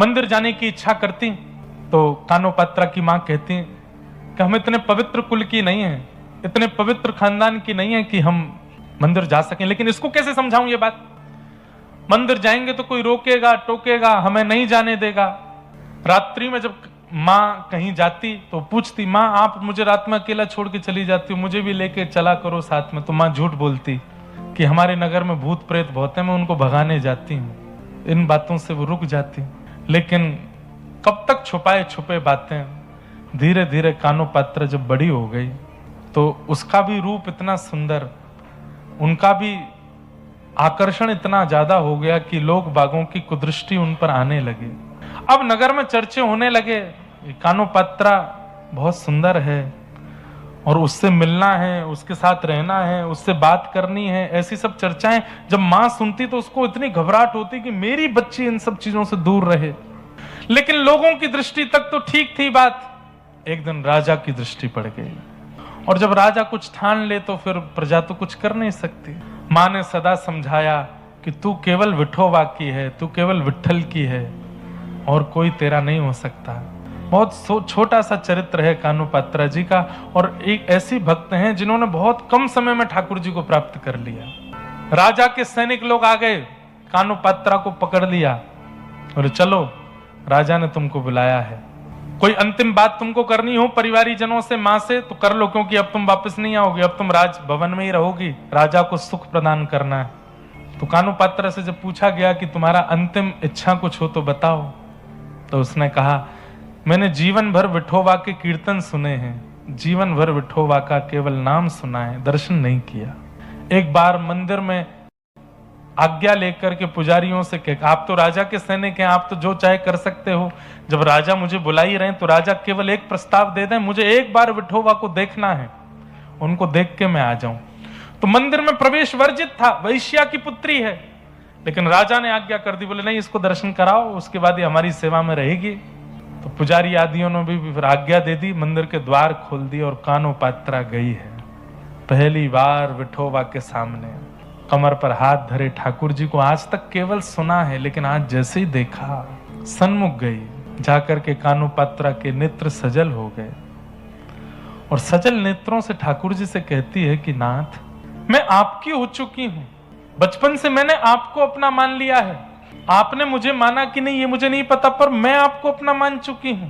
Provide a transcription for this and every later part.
मंदिर जाने की इच्छा करती तो कानोपात्रा की मां कहती कि हम इतने पवित्र कुल की नहीं है, इतने पवित्र खानदान की नहीं है कि हम मंदिर जा सकें। लेकिन इसको कैसे समझाऊं ये बात? मंदिर जाएंगे तो कोई रोकेगा टोकेगा, हमें नहीं जाने देगा। रात्रि में जब माँ कहीं जाती तो पूछती, माँ आप मुझे रात में अकेला छोड़ के चली जाती हो, मुझे भी लेके चला करो साथ में। तो माँ झूठ बोलती कि हमारे नगर में भूत प्रेत बहुत है, मैं उनको भगाने जाती हूँ। इन बातों से वो रुक जाती। लेकिन कब तक छुपाए छुपे बातें। धीरे धीरे कानोपात्रा जब बड़ी हो गई तो उसका भी रूप इतना सुंदर, उनका भी आकर्षण इतना ज्यादा हो गया कि लोग बागों की कुदृष्टि उन पर आने लगे। अब नगर में चर्चे होने लगे, कानोपात्रा बहुत सुंदर है और उससे मिलना है, उसके साथ रहना है, उससे बात करनी है, ऐसी सब चर्चाएं जब मां सुनती तो उसको इतनी घबराहट होती कि मेरी बच्ची इन सब चीजों से दूर रहे। लेकिन लोगों की दृष्टि तक तो ठीक थी बात। एक दिन राजा की दृष्टि पड़ गई और जब राजा कुछ ठान ले तो फिर प्रजा तो कुछ कर नहीं सकती। मां ने सदा समझाया कि तू केवल विठोबा की है, तू केवल विठ्ठल की है और कोई तेरा नहीं हो सकता। बहुत छोटा सा चरित्र है कानोपात्रा जी का और एक ऐसी भक्त हैं जिन्होंने बहुत कम समय में ठाकुर जी को प्राप्त कर लिया। राजा के सैनिक लोग आ गए, कानोपात्रा को पकड़ लिया और चलो राजा ने तुमको बुलाया है, कोई अंतिम बात तुमको करनी हो परिवारी जनों से, मां से, तो कर लो, क्योंकि अब तुम वापस नहीं आओगे, अब तुम राज भवन में ही रहोगी, राजा को सुख प्रदान करना है। तो कानोपात्रा से जब पूछा गया कि तुम्हारा अंतिम इच्छा कुछ हो तो बताओ, तो उसने कहा मैंने जीवन भर विठोबा के कीर्तन सुने हैं, जीवन भर विठोबा का केवल नाम सुना है, दर्शन नहीं किया। एक बार मंदिर में आज्ञा लेकर के पुजारियों से कहा, आप तो राजा के सैनिक हैं, आप तो जो चाहे कर सकते हो, जब राजा मुझे बुला ही रहे हैं तो राजा केवल एक प्रस्ताव दे दें, मुझे एक बार विठोबा को देखना है, उनको देख के मैं आ जाऊं। तो मंदिर में प्रवेश वर्जित था, वैश्या की पुत्री है, लेकिन राजा ने आज्ञा कर दी, बोले नहीं इसको दर्शन कराओ, उसके बाद ये हमारी सेवा में रहेगी। तो पुजारी आदियों ने भी फिर आज्ञा दे दी, मंदिर के द्वार खोल दिए और कानोपात्रा गई है पहली बार विठोबा के सामने, कमर पर हाथ धरे ठाकुर जी को। आज तक केवल सुना है, लेकिन आज जैसे ही देखा सन्मुख गई, जाकर के कानोपात्रा के नेत्र सजल हो गए और सजल नेत्रों से ठाकुर जी से कहती है कि नाथ मैं आपकी हो चुकी हूं, बचपन से मैंने आपको अपना मान लिया है, आपने मुझे माना कि नहीं ये मुझे नहीं पता, पर मैं आपको अपना मान चुकी हूं।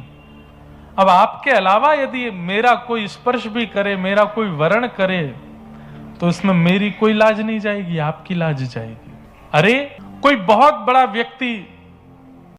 अब आपके अलावा यदि मेरा कोई स्पर्श भी करे, मेरा कोई वर्ण करे, तो इसमें मेरी कोई लाज नहीं जाएगी, आपकी लाज जाएगी। अरे कोई बहुत बड़ा व्यक्ति